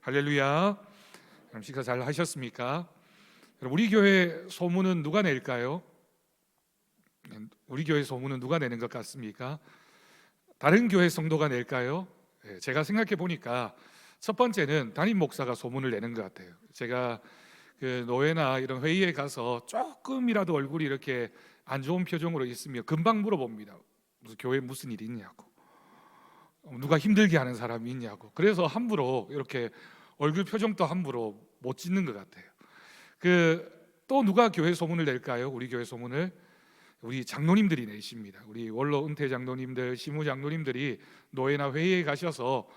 할렐루야. 여러분 식사 잘 하셨습니까? 우리 교회 소문은 누가 낼까요? 우리 교회 소문은 누가 내는 것 같습니까? 다른 교회 성도가 낼까요? 제가 생각해 보니까 첫 번째는 담임 목사가 소문을 내는 것 같아요. 제가 그 노회나 이런 회의에 가서 조금이라도 얼굴이 이렇게 안 좋은 표정으로 있으면 금방 물어봅니다. 교회에 무슨 일이 있냐고, 누가 힘들게 하는 사람이 있냐고. 그래서 함부로 이렇게 얼굴 표정도 함부로 못 짓는 것 같아요. 또 누가 교회 소문을 낼까요? 우리 교회 소문을 우리 장로님들이 내십니다. 우리 원로 은퇴 장로님들, 시무 장로님들이 노회나 회의에 가셔서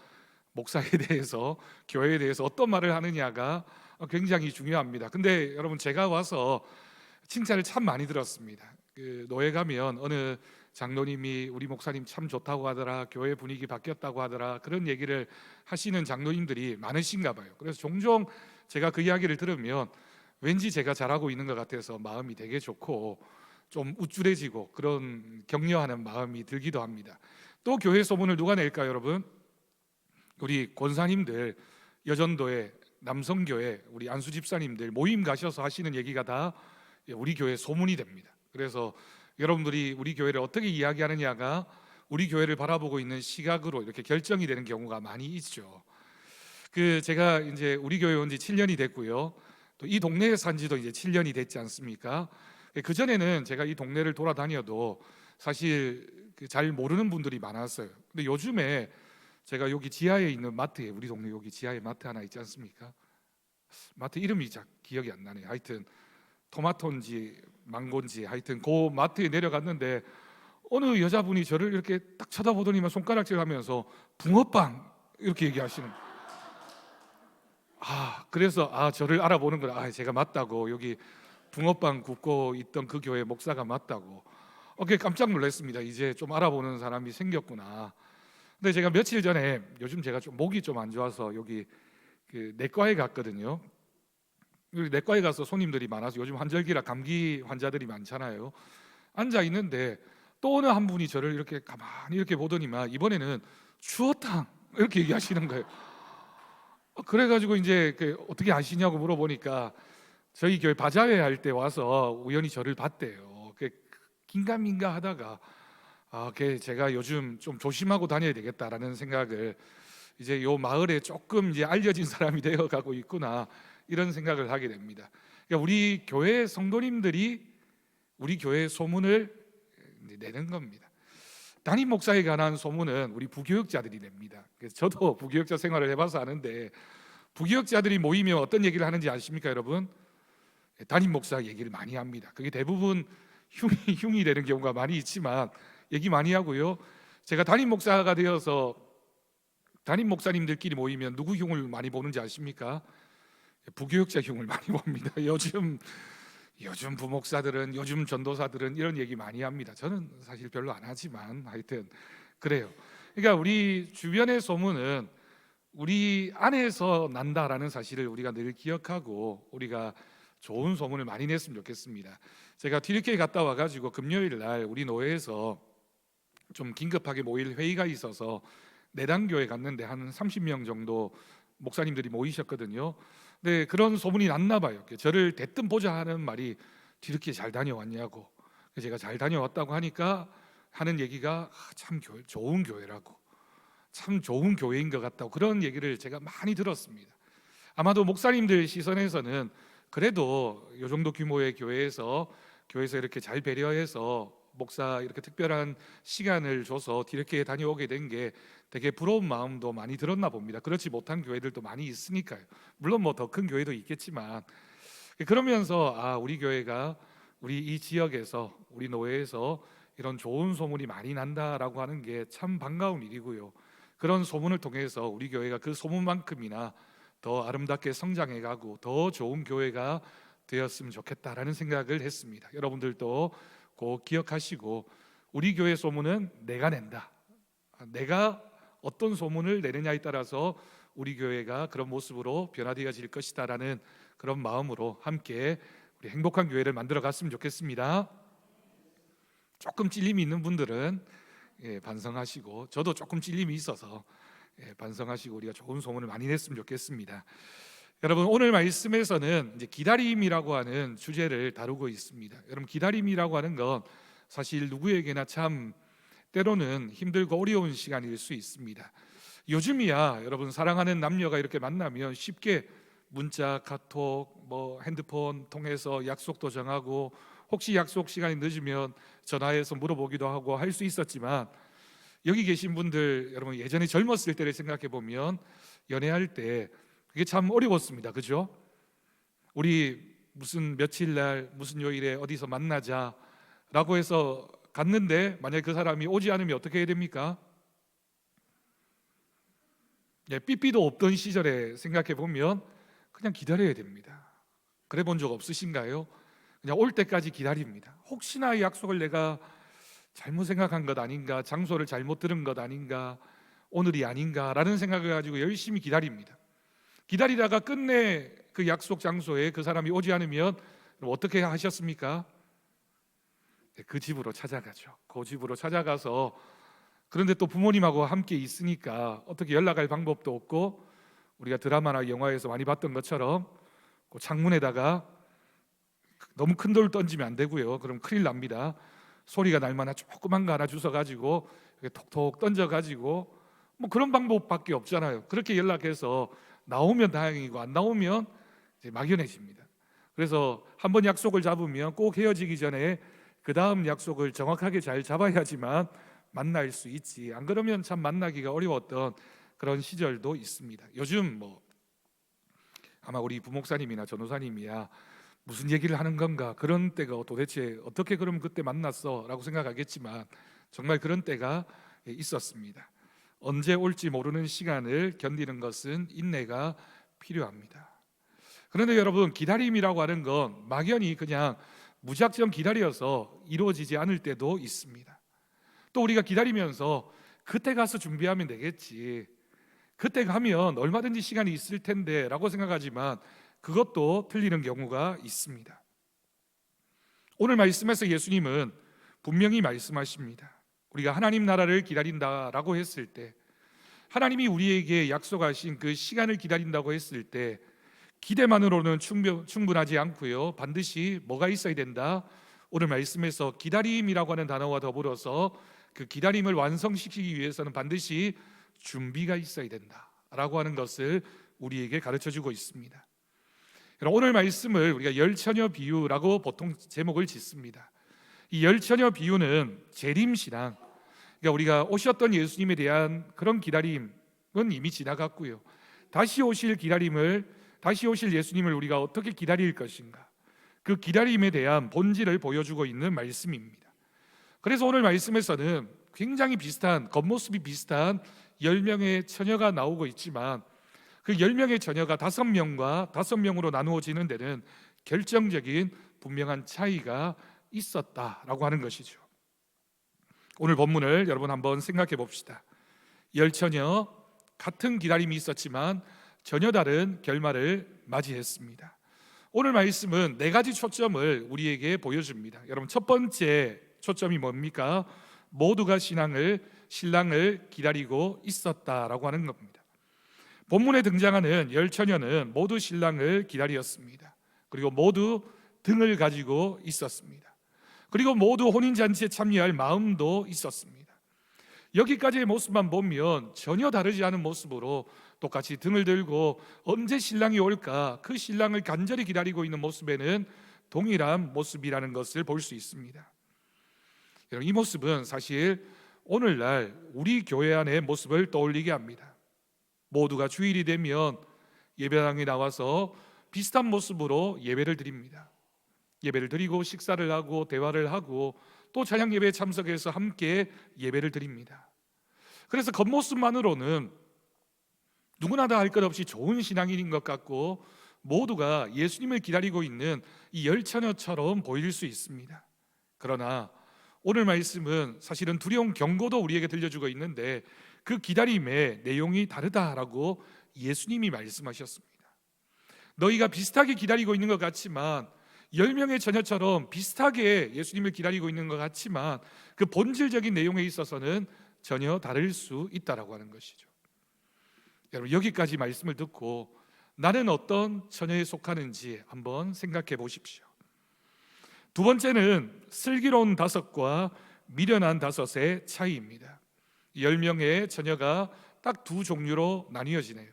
목사에 대해서, 교회에 대해서 어떤 말을 하느냐가 굉장히 중요합니다. 근데 여러분, 제가 와서 칭찬을 참 많이 들었습니다. 노회 가면 어느 장로님이 우리 목사님 참 좋다고 하더라, 교회 분위기 바뀌었다고 하더라, 그런 얘기를 하시는 장로님들이 많으신가 봐요. 그래서 종종 제가 그 이야기를 들으면 왠지 제가 잘하고 있는 것 같아서 마음이 되게 좋고 좀 우쭐해지고 그런 격려하는 마음이 들기도 합니다. 또 교회 소문을 누가 낼까요, 여러분? 우리 권사님들, 여전도회, 남성교회, 우리 안수 집사님들 모임 가셔서 하시는 얘기가 다 우리 교회 소문이 됩니다. 그래서 여러분들이 우리 교회를 어떻게 이야기하느냐가 우리 교회를 바라보고 있는 시각으로 이렇게 결정이 되는 경우가 많이 있죠. 제가 이제 우리 교회 온 지 7년이 됐고요. 또 이 동네에 산 지도 이제 7년이 됐지 않습니까? 그 전에는 제가 이 동네를 돌아다녀도 사실 잘 모르는 분들이 많았어요. 근데 요즘에 제가 여기 지하에 있는 마트에, 우리 동네 여기 지하에 마트 하나 있지 않습니까? 마트 이름이 잘 기억이 안 나네요. 하여튼 토마토인지 망고인지 하여튼 그 마트에 내려갔는데 어느 여자분이 저를 이렇게 딱 쳐다보더니만 손가락질하면서 붕어빵 이렇게 얘기하시는. 그래서 저를 알아보는 거라. 제가 맞다고, 여기 붕어빵 굽고 있던 그 교회 목사가 맞다고. 깜짝 놀랐습니다. 이제 좀 알아보는 사람이 생겼구나. 근데 제가 며칠 전에, 요즘 제가 좀 목이 좀 안 좋아서 여기 내과에 갔거든요. 내과에 가서 손님들이 많아서 요즘 환절기라 감기 환자들이 많잖아요. 앉아 있는데 또 어느 한 분이 저를 이렇게 가만히 이렇게 보더니만 이번에는 추어탕 이렇게 얘기하시는 거예요. 그래가지고 이제 어떻게 아시냐고 물어보니까 저희 교회 바자회 할 때 와서 우연히 저를 봤대요. 긴가민가 하다가 제가 요즘 좀 조심하고 다녀야 되겠다라는 생각을, 이제 요 마을에 조금 이제 알려진 사람이 되어가고 있구나, 이런 생각을 하게 됩니다. 그러니까 우리 교회 성도님들이 우리 교회 소문을 내는 겁니다. 담임 목사에 관한 소문은 우리 부교육자들이 냅니다. 그래서 저도 부교육자 생활을 해봐서 아는데, 부교육자들이 모이면 어떤 얘기를 하는지 아십니까, 여러분? 담임 목사 얘기를 많이 합니다. 그게 대부분 흉이 되는 경우가 많이 있지만 얘기 많이 하고요. 제가 담임 목사가 되어서 담임 목사님들끼리 모이면 누구 흉을 많이 보는지 아십니까? 부교육자 흉을 많이 봅니다. 요즘 부목사들은, 요즘 전도사들은 이런 얘기 많이 합니다. 저는 사실 별로 안 하지만 하여튼 그래요. 그러니까 우리 주변의 소문은 우리 안에서 난다라는 사실을 우리가 늘 기억하고 우리가 좋은 소문을 많이 냈으면 좋겠습니다. 제가 튀르키예 갔다 와가지고 금요일 날 우리 노회에서 좀 긴급하게 모일 회의가 있어서 내당교회 갔는데 한 30명 정도 목사님들이 모이셨거든요. 근데 그런 소문이 났나 봐요. 저를 대뜸 보자 하는 말이 튀르키예 잘 다녀왔냐고. 제가 잘 다녀왔다고 하니까 하는 얘기가 참 좋은 교회라고, 참 좋은 교회인 것 같다고, 그런 얘기를 제가 많이 들었습니다. 아마도 목사님들 시선에서는 그래도 이 정도 규모의 교회에서 이렇게 잘 배려해서 목사 이렇게 특별한 시간을 줘서 이렇게 다녀오게 된 게 되게 부러운 마음도 많이 들었나 봅니다. 그렇지 못한 교회들도 많이 있으니까요. 물론 뭐 더 큰 교회도 있겠지만, 그러면서 우리 교회가 우리 이 지역에서, 우리 노회에서 이런 좋은 소문이 많이 난다라고 하는 게 참 반가운 일이고요. 그런 소문을 통해서 우리 교회가 그 소문만큼이나 더 아름답게 성장해가고 더 좋은 교회가 되었으면 좋겠다라는 생각을 했습니다. 여러분들도 꼭 기억하시고, 우리 교회 소문은 내가 낸다. 내가 어떤 소문을 내느냐에 따라서 우리 교회가 그런 모습으로 변화되어질 것이다라는 그런 마음으로 함께 우리 행복한 교회를 만들어 갔으면 좋겠습니다. 조금 찔림이 있는 분들은 반성하시고, 저도 조금 찔림이 있어서 반성하시고 우리가 좋은 소문을 많이 냈으면 좋겠습니다. 여러분, 오늘 말씀에서는 이제 기다림이라고 하는 주제를 다루고 있습니다. 여러분, 기다림이라고 하는 건 사실 누구에게나 참 때로는 힘들고 어려운 시간일 수 있습니다. 요즘이야 여러분, 사랑하는 남녀가 이렇게 만나면 쉽게 문자, 카톡, 핸드폰 통해서 약속도 정하고, 혹시 약속 시간이 늦으면 전화해서 물어보기도 하고 할 수 있었지만, 여기 계신 분들 여러분, 예전에 젊었을 때를 생각해 보면 연애할 때 그게 참 어려웠습니다. 그죠? 우리 무슨 며칠 날 무슨 요일에 어디서 만나자라고 해서 갔는데, 만약에 그 사람이 오지 않으면 어떻게 해야 됩니까? 삐삐도 없던 시절에 생각해 보면 그냥 기다려야 됩니다. 그래 본 적 없으신가요? 그냥 올 때까지 기다립니다. 혹시나 이 약속을 내가 잘못 생각한 것 아닌가, 장소를 잘못 들은 것 아닌가, 오늘이 아닌가라는 생각을 가지고 열심히 기다립니다. 기다리다가 끝내 그 약속 장소에 그 사람이 오지 않으면 어떻게 하셨습니까? 그 집으로 찾아가죠. 그 집으로 찾아가서, 그런데 또 부모님하고 함께 있으니까 어떻게 연락할 방법도 없고, 우리가 드라마나 영화에서 많이 봤던 것처럼 그 창문에다가 너무 큰 돌 던지면 안 되고요. 그럼 큰일 납니다. 소리가 날 만한 조그만 거 하나 주워가지고 톡톡 던져가지고, 그런 방법밖에 없잖아요. 그렇게 연락해서 나오면 다행이고 안 나오면 이제 막연해집니다. 그래서 한번 약속을 잡으면 꼭 헤어지기 전에 그 다음 약속을 정확하게 잘 잡아야지만 만날 수 있지, 안 그러면 참 만나기가 어려웠던 그런 시절도 있습니다. 요즘 아마 우리 부목사님이나 전도사님이야 무슨 얘기를 하는 건가, 그런 때가 도대체 어떻게 그럼 그때 만났어? 라고 생각하겠지만, 정말 그런 때가 있었습니다. 언제 올지 모르는 시간을 견디는 것은 인내가 필요합니다. 그런데 여러분, 기다림이라고 하는 건 막연히 그냥 무작정 기다려서 이루어지지 않을 때도 있습니다. 또 우리가 기다리면서 그때 가서 준비하면 되겠지, 그때 가면 얼마든지 시간이 있을 텐데 라고 생각하지만, 그것도 틀리는 경우가 있습니다. 오늘 말씀에서 예수님은 분명히 말씀하십니다. 우리가 하나님 나라를 기다린다라고 했을 때, 하나님이 우리에게 약속하신 그 시간을 기다린다고 했을 때, 기대만으로는 충분하지 않고요, 반드시 뭐가 있어야 된다? 오늘 말씀에서 기다림이라고 하는 단어와 더불어서 그 기다림을 완성시키기 위해서는 반드시 준비가 있어야 된다라고 하는 것을 우리에게 가르쳐주고 있습니다. 오늘 말씀을 우리가 열처녀 비유라고 보통 제목을 짓습니다. 이 열처녀 비유는 재림신앙, 그러니까 우리가 오셨던 예수님에 대한 그런 기다림은 이미 지나갔고요, 다시 오실 예수님을 우리가 어떻게 기다릴 것인가, 그 기다림에 대한 본질을 보여주고 있는 말씀입니다. 그래서 오늘 말씀에서는 굉장히 비슷한, 겉모습이 비슷한 10명의 처녀가 나오고 있지만, 그 10명의 처녀가 5명으로 나누어지는 데는 결정적인 분명한 차이가 있었다라고 하는 것이죠. 오늘 본문을 여러분 한번 생각해 봅시다. 10처녀, 같은 기다림이 있었지만 전혀 다른 결말을 맞이했습니다. 오늘 말씀은 4가지 초점을 우리에게 보여줍니다. 여러분, 첫 번째 초점이 뭡니까? 모두가 신랑을 기다리고 있었다라고 하는 겁니다. 본문에 등장하는 10처녀는 모두 신랑을 기다렸습니다. 그리고 모두 등을 가지고 있었습니다. 그리고 모두 혼인잔치에 참여할 마음도 있었습니다. 여기까지의 모습만 보면 전혀 다르지 않은 모습으로 똑같이 등을 들고 언제 신랑이 올까, 그 신랑을 간절히 기다리고 있는 모습에는 동일한 모습이라는 것을 볼 수 있습니다. 이 모습은 사실 오늘날 우리 교회 안의 모습을 떠올리게 합니다. 모두가 주일이 되면 예배당에 나와서 비슷한 모습으로 예배를 드립니다. 예배를 드리고 식사를 하고 대화를 하고 또 찬양 예배에 참석해서 함께 예배를 드립니다. 그래서 겉모습만으로는 누구나 다 할 것 없이 좋은 신앙인인 것 같고, 모두가 예수님을 기다리고 있는 이 열처녀처럼 보일 수 있습니다. 그러나 오늘 말씀은 사실은 두려운 경고도 우리에게 들려주고 있는데, 그 기다림의 내용이 다르다라고 예수님이 말씀하셨습니다. 너희가 비슷하게 기다리고 있는 것 같지만, 10명의 처녀처럼 비슷하게 예수님을 기다리고 있는 것 같지만, 그 본질적인 내용에 있어서는 전혀 다를 수 있다라고 하는 것이죠. 여러분, 여기까지 말씀을 듣고 나는 어떤 처녀에 속하는지 한번 생각해 보십시오. 두 번째는 슬기로운 다섯과 미련한 다섯의 차이입니다. 10명의 처녀가 딱 두 종류로 나뉘어지네요.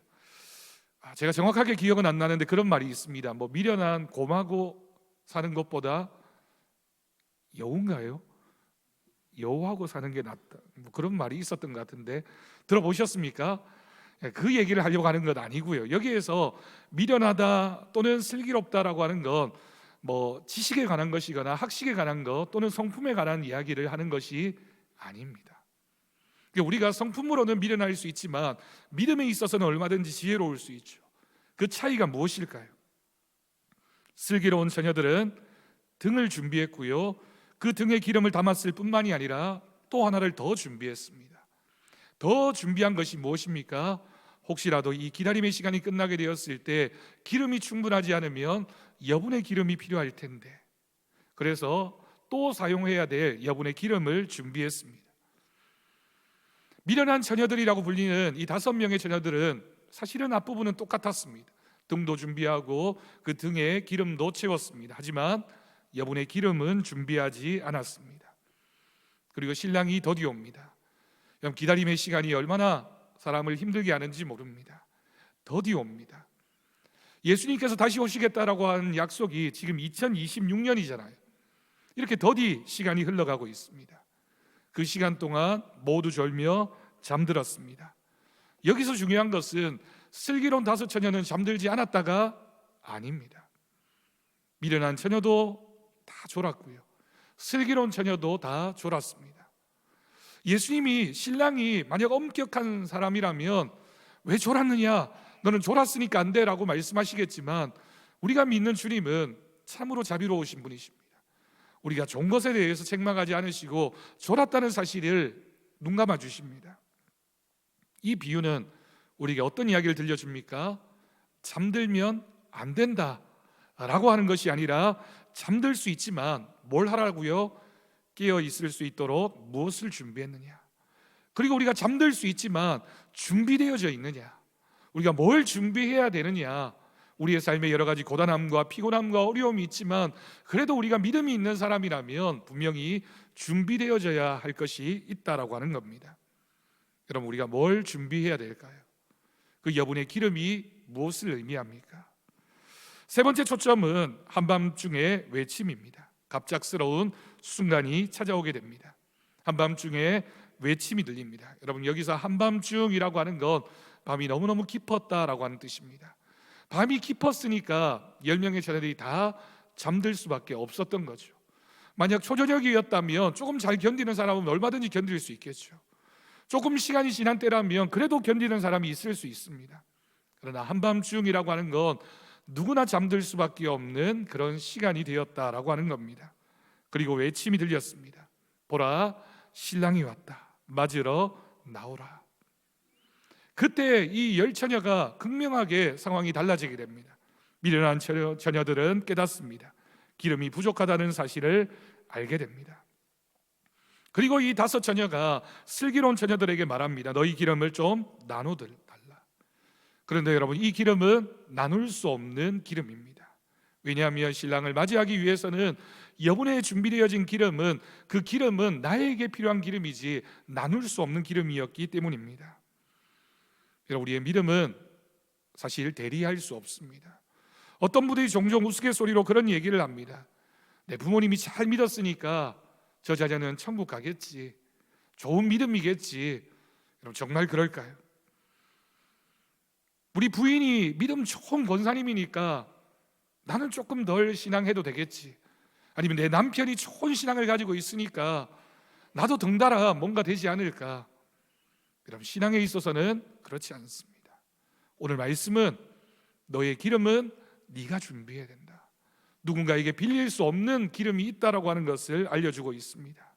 제가 정확하게 기억은 안 나는데 그런 말이 있습니다. 미련한 곰하고 사는 것보다 여우인가요? 여우하고 사는 게 낫다, 그런 말이 있었던 것 같은데 들어보셨습니까? 그 얘기를 하려고 하는 건 아니고요. 여기에서 미련하다 또는 슬기롭다라고 하는 건 지식에 관한 것이거나 학식에 관한 것 또는 성품에 관한 이야기를 하는 것이 아닙니다. 우리가 성품으로는 미련할 수 있지만 믿음에 있어서는 얼마든지 지혜로울 수 있죠. 그 차이가 무엇일까요? 슬기로운 처녀들은 등을 준비했고요, 그 등에 기름을 담았을 뿐만이 아니라 또 하나를 더 준비했습니다. 더 준비한 것이 무엇입니까? 혹시라도 이 기다림의 시간이 끝나게 되었을 때 기름이 충분하지 않으면 여분의 기름이 필요할 텐데, 그래서 또 사용해야 될 여분의 기름을 준비했습니다. 미련한 처녀들이라고 불리는 이 5명의 처녀들은 사실은 앞부분은 똑같았습니다. 등도 준비하고 그 등에 기름도 채웠습니다. 하지만 여분의 기름은 준비하지 않았습니다. 그리고 신랑이 더디 옵니다. 기다림의 시간이 얼마나 사람을 힘들게 하는지 모릅니다. 더디 옵니다. 예수님께서 다시 오시겠다라고 한 약속이 지금 2026년이잖아요. 이렇게 더디 시간이 흘러가고 있습니다. 그 시간 동안 모두 졸며 잠들었습니다. 여기서 중요한 것은 슬기로운 5 처녀는 잠들지 않았다가 아닙니다. 미련한 처녀도 다 졸았고요, 슬기로운 처녀도 다 졸았습니다. 예수님이 신랑이 만약 엄격한 사람이라면 왜 졸았느냐, 너는 졸았으니까 안 돼라고 말씀하시겠지만 우리가 믿는 주님은 참으로 자비로우신 분이십니다. 우리가 좋은 것에 대해서 책망하지 않으시고 졸았다는 사실을 눈감아 주십니다. 이 비유는 우리에게 어떤 이야기를 들려줍니까? 잠들면 안 된다라고 하는 것이 아니라 잠들 수 있지만 뭘 하라고요? 깨어 있을 수 있도록 무엇을 준비했느냐, 그리고 우리가 잠들 수 있지만 준비되어져 있느냐, 우리가 뭘 준비해야 되느냐. 우리의 삶에 여러 가지 고단함과 피곤함과 어려움이 있지만 그래도 우리가 믿음이 있는 사람이라면 분명히 준비되어져야 할 것이 있다라고 하는 겁니다. 여러분, 우리가 뭘 준비해야 될까요? 그 여분의 기름이 무엇을 의미합니까? 세 번째 초점은 한밤중의 외침입니다. 갑작스러운 순간이 찾아오게 됩니다. 한밤중에 외침이 들립니다. 여러분, 여기서 한밤중이라고 하는 건 밤이 너무너무 깊었다라고 하는 뜻입니다. 밤이 깊었으니까 10명의 처녀들이 다 잠들 수밖에 없었던 거죠. 만약 초저녁이었다면 조금 잘 견디는 사람은 얼마든지 견딜 수 있겠죠. 조금 시간이 지난 때라면 그래도 견디는 사람이 있을 수 있습니다. 그러나 한밤중이라고 하는 건 누구나 잠들 수밖에 없는 그런 시간이 되었다라고 하는 겁니다. 그리고 외침이 들렸습니다. 보라, 신랑이 왔다. 맞으러 나오라. 그때 이 10처녀가 극명하게 상황이 달라지게 됩니다. 미련한 처녀들은 깨닫습니다. 기름이 부족하다는 사실을 알게 됩니다. 그리고 이 5 처녀가 슬기로운 처녀들에게 말합니다. 너희 기름을 좀 나눠달라. 그런데 여러분, 이 기름은 나눌 수 없는 기름입니다. 왜냐하면 신랑을 맞이하기 위해서는 여분에 준비되어진 기름은, 그 기름은 나에게 필요한 기름이지 나눌 수 없는 기름이었기 때문입니다. 여러분, 우리의 믿음은 사실 대리할 수 없습니다. 어떤 분들이 종종 우스갯소리로 그런 얘기를 합니다. 내 부모님이 잘 믿었으니까 저 자녀는 천국 가겠지, 좋은 믿음이겠지. 여러분, 정말 그럴까요? 우리 부인이 믿음 좋은 권사님이니까 나는 조금 덜 신앙해도 되겠지, 아니면 내 남편이 좋은 신앙을 가지고 있으니까 나도 덩달아 뭔가 되지 않을까. 여러분, 신앙에 있어서는 그렇지 않습니다. 오늘 말씀은 너의 기름은 네가 준비해야 된다. 누군가에게 빌릴 수 없는 기름이 있다라고 하는 것을 알려주고 있습니다.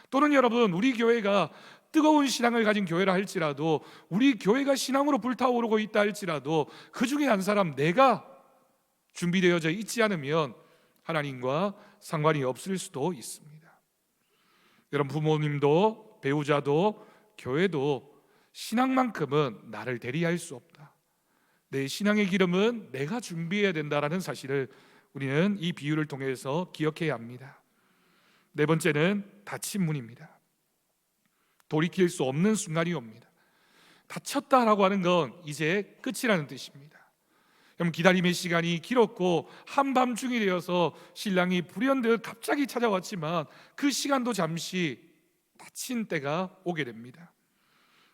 또는 여러분, 우리 교회가 뜨거운 신앙을 가진 교회라 할지라도, 우리 교회가 신앙으로 불타오르고 있다 할지라도 그 중에 한 사람 내가 준비되어져 있지 않으면 하나님과 상관이 없을 수도 있습니다. 여러분, 부모님도 배우자도 교회도 신앙만큼은 나를 대리할 수 없다. 내 신앙의 기름은 내가 준비해야 된다라는 사실을 우리는 이 비유를 통해서 기억해야 합니다. 네 번째는 닫힌 문입니다. 돌이킬 수 없는 순간이 옵니다. 닫혔다라고 하는 건 이제 끝이라는 뜻입니다. 그럼 기다림의 시간이 길었고 한밤중이 되어서 신랑이 불현듯 갑자기 찾아왔지만 그 시간도 잠시 닫힌 때가 오게 됩니다.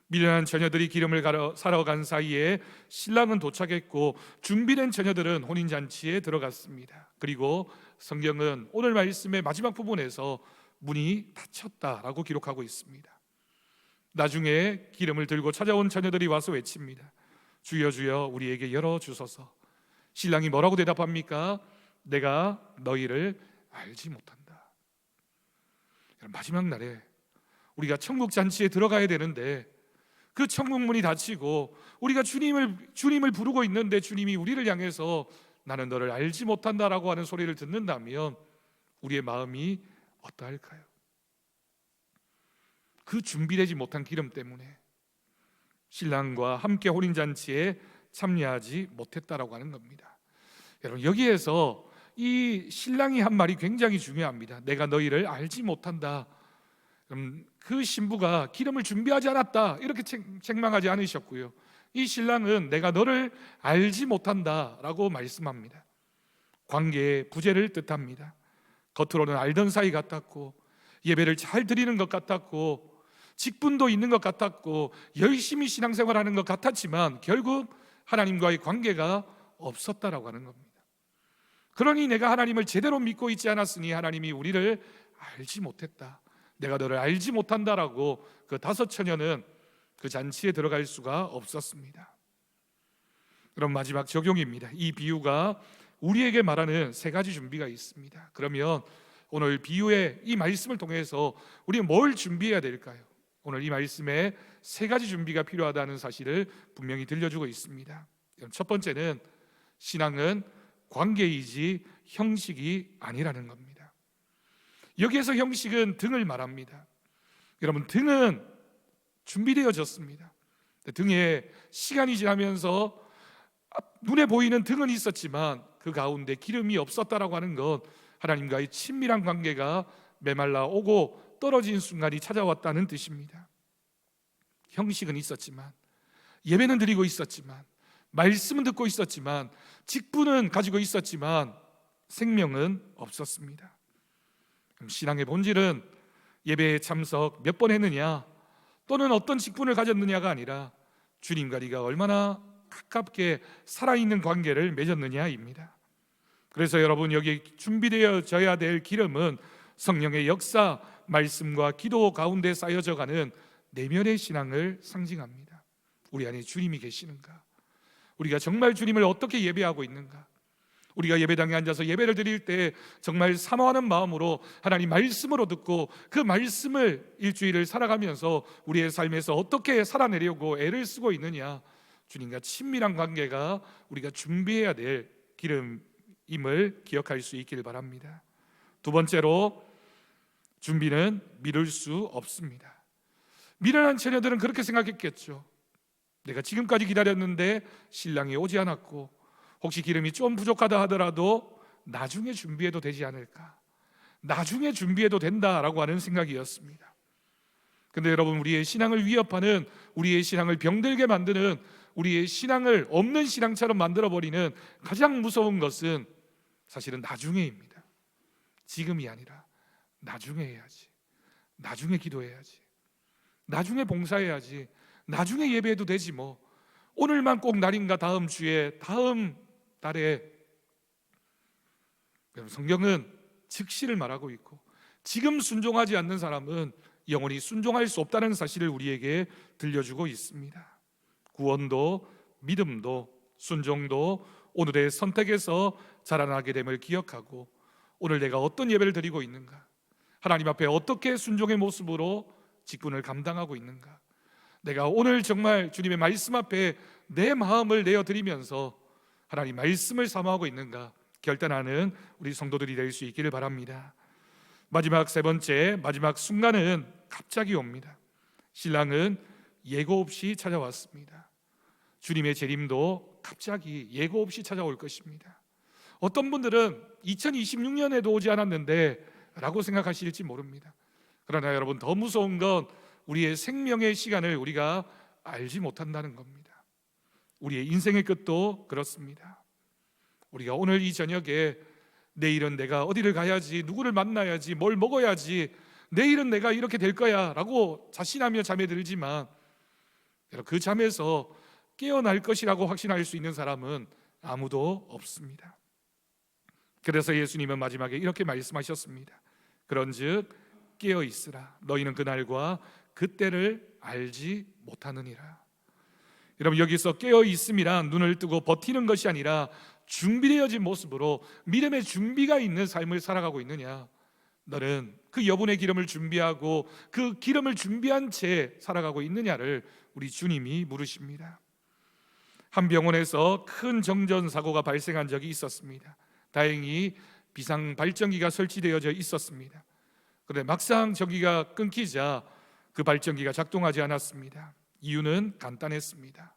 미련한 처녀들이 기름을 사러 간 사이에 신랑은 도착했고 준비된 처녀들은 혼인잔치에 들어갔습니다. 그리고 성경은 오늘 말씀의 마지막 부분에서 문이 닫혔다라고 기록하고 있습니다. 나중에 기름을 들고 찾아온 처녀들이 와서 외칩니다. 주여 주여 우리에게 열어주소서. 신랑이 뭐라고 대답합니까? 내가 너희를 알지 못한다. 마지막 날에 우리가 천국 잔치에 들어가야 되는데 그 천국 문이 닫히고 우리가 주님을 부르고 있는데 주님이 우리를 향해서 나는 너를 알지 못한다라고 하는 소리를 듣는다면 우리의 마음이 어떠할까요? 그 준비되지 못한 기름 때문에 신랑과 함께 혼인잔치에 참여하지 못했다라고 하는 겁니다. 여러분, 여기에서 이 신랑이 한 말이 굉장히 중요합니다. 내가 너희를 알지 못한다. 그 신부가 기름을 준비하지 않았다 이렇게 책망하지 않으셨고요, 이 신랑은 내가 너를 알지 못한다라고 말씀합니다. 관계의 부재를 뜻합니다. 겉으로는 알던 사이 같았고 예배를 잘 드리는 것 같았고 직분도 있는 것 같았고 열심히 신앙생활하는 것 같았지만 결국 하나님과의 관계가 없었다라고 하는 겁니다. 그러니 내가 하나님을 제대로 믿고 있지 않았으니 하나님이 우리를 알지 못했다, 내가 너를 알지 못한다라고 그 5 처녀는 그 잔치에 들어갈 수가 없었습니다. 그럼 마지막 적용입니다. 이 비유가 우리에게 말하는 3가지 준비가 있습니다. 그러면 오늘 비유의 이 말씀을 통해서 우리는 뭘 준비해야 될까요? 오늘 이 말씀에 3가지 준비가 필요하다는 사실을 분명히 들려주고 있습니다. 첫 번째는 신앙은 관계이지 형식이 아니라는 겁니다. 여기에서 형식은 등을 말합니다. 여러분, 등은 준비되어졌습니다. 등에 시간이 지나면서 눈에 보이는 등은 있었지만 그 가운데 기름이 없었다라고 하는 건 하나님과의 친밀한 관계가 메말라 오고 떨어진 순간이 찾아왔다는 뜻입니다. 형식은 있었지만, 예배는 드리고 있었지만, 말씀은 듣고 있었지만, 직분은 가지고 있었지만 생명은 없었습니다. 신앙의 본질은 예배에 참석 몇 번 했느냐 또는 어떤 직분을 가졌느냐가 아니라 주님과 네가 얼마나 가깝게 살아있는 관계를 맺었느냐입니다. 그래서 여러분, 여기 준비되어져야 될 기름은 성령의 역사, 말씀과 기도 가운데 쌓여져가는 내면의 신앙을 상징합니다. 우리 안에 주님이 계시는가? 우리가 정말 주님을 어떻게 예배하고 있는가? 우리가 예배당에 앉아서 예배를 드릴 때 정말 사모하는 마음으로 하나님 말씀으로 듣고 그 말씀을 일주일을 살아가면서 우리의 삶에서 어떻게 살아내려고 애를 쓰고 있느냐, 주님과 친밀한 관계가 우리가 준비해야 될 기름임을 기억할 수 있기를 바랍니다. 두 번째로, 준비는 미룰 수 없습니다. 미련한 처녀들은 그렇게 생각했겠죠. 내가 지금까지 기다렸는데 신랑이 오지 않았고 혹시 기름이 좀 부족하다 하더라도 나중에 준비해도 되지 않을까, 나중에 준비해도 된다라고 하는 생각이었습니다. 근데 여러분, 우리의 신앙을 위협하는, 우리의 신앙을 병들게 만드는, 우리의 신앙을 없는 신앙처럼 만들어버리는 가장 무서운 것은 사실은 나중에입니다. 지금이 아니라 나중에 해야지, 나중에 기도해야지, 나중에 봉사해야지, 나중에 예배해도 되지 뭐, 오늘만 꼭 날인가, 다음 주에, 다음 달에. 성경은 즉시를 말하고 있고 지금 순종하지 않는 사람은 영원히 순종할 수 없다는 사실을 우리에게 들려주고 있습니다. 구원도 믿음도 순종도 오늘의 선택에서 자라나게 됨을 기억하고 오늘 내가 어떤 예배를 드리고 있는가, 하나님 앞에 어떻게 순종의 모습으로 직분을 감당하고 있는가, 내가 오늘 정말 주님의 말씀 앞에 내 마음을 내어드리면서 하나님 말씀을 사모하고 있는가 결단하는 우리 성도들이 될 수 있기를 바랍니다. 마지막 3번째, 마지막 순간은 갑자기 옵니다. 신랑은 예고 없이 찾아왔습니다. 주님의 재림도 갑자기 예고 없이 찾아올 것입니다. 어떤 분들은 2026년에도 오지 않았는데 라고 생각하실지 모릅니다. 그러나 여러분, 더 무서운 건 우리의 생명의 시간을 우리가 알지 못한다는 겁니다. 우리의 인생의 끝도 그렇습니다. 우리가 오늘 이 저녁에 내일은 내가 어디를 가야지, 누구를 만나야지, 뭘 먹어야지, 내일은 내가 이렇게 될 거야 라고 자신하며 잠에 들지만 그 잠에서 깨어날 것이라고 확신할 수 있는 사람은 아무도 없습니다. 그래서 예수님은 마지막에 이렇게 말씀하셨습니다. 그런즉 깨어 있으라. 너희는 그날과 그때를 알지 못하느니라. 여러분, 여기서 깨어 있음이란 눈을 뜨고 버티는 것이 아니라 준비되어진 모습으로 믿음의 준비가 있는 삶을 살아가고 있느냐? 너는 그 여분의 기름을 준비하고 그 기름을 준비한 채 살아가고 있느냐를 우리 주님이 물으십니다. 한 병원에서 큰 정전 사고가 발생한 적이 있었습니다. 다행히 비상 발전기가 설치되어져 있었습니다. 그런데 막상 전기가 끊기자 그 발전기가 작동하지 않았습니다. 이유는 간단했습니다.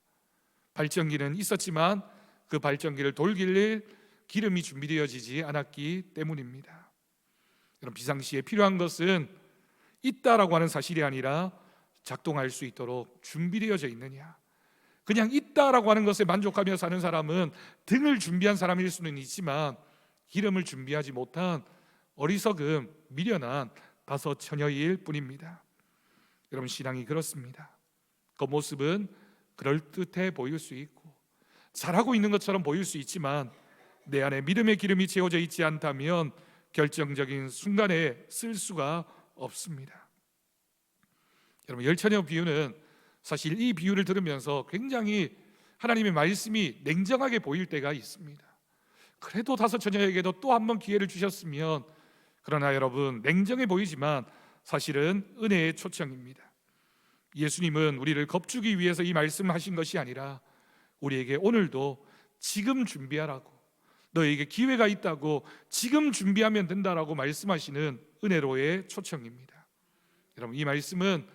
발전기는 있었지만 그 발전기를 돌릴 기름이 준비되어지지 않았기 때문입니다. 여러분, 비상시에 필요한 것은 있다라고 하는 사실이 아니라 작동할 수 있도록 준비되어져 있느냐. 그냥 있다라고 하는 것에 만족하며 사는 사람은 등을 준비한 사람일 수는 있지만 기름을 준비하지 못한 어리석음, 미련한 다소 처녀일 뿐입니다. 여러분, 신앙이 그렇습니다. 겉모습은 그럴듯해 보일 수 있고 잘하고 있는 것처럼 보일 수 있지만 내 안에 믿음의 기름이 채워져 있지 않다면 결정적인 순간에 쓸 수가 없습니다. 여러분, 열처녀 비유는 사실 이 비유를 들으면서 굉장히 하나님의 말씀이 냉정하게 보일 때가 있습니다. 그래도 다섯 처녀에게도 또 한 번 기회를 주셨으면, 그러나 여러분, 냉정해 보이지만 사실은 은혜의 초청입니다. 예수님은 우리를 겁주기 위해서 이 말씀을 하신 것이 아니라 우리에게 오늘도 지금 준비하라고, 너에게 기회가 있다고, 지금 준비하면 된다라고 말씀하시는 은혜로의 초청입니다. 여러분, 이 말씀은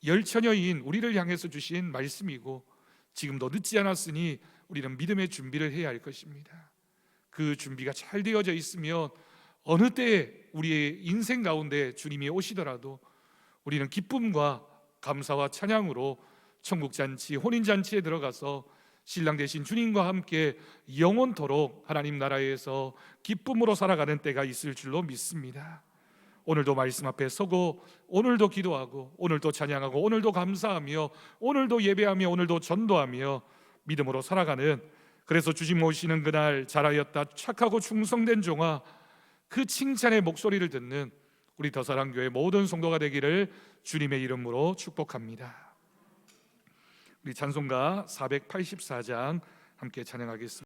열처녀인 우리를 향해서 주신 말씀이고 지금도 늦지 않았으니 우리는 믿음의 준비를 해야 할 것입니다. 그 준비가 잘 되어져 있으면 어느 때에 우리의 인생 가운데 주님이 오시더라도 우리는 기쁨과 감사와 찬양으로 천국잔치, 혼인잔치에 들어가서 신랑 되신 주님과 함께 영원토록 하나님 나라에서 기쁨으로 살아가는 때가 있을 줄로 믿습니다. 오늘도 말씀 앞에 서고 오늘도 기도하고 오늘도 찬양하고 오늘도 감사하며 오늘도 예배하며 오늘도 전도하며 믿음으로 살아가는, 그래서 주님 오시는 그날 잘하였다 착하고 충성된 종아, 그 칭찬의 목소리를 듣는 우리 더사랑교회 모든 성도가 되기를 주님의 이름으로 축복합니다. 우리 찬송가 484장 함께 찬양하겠습니다.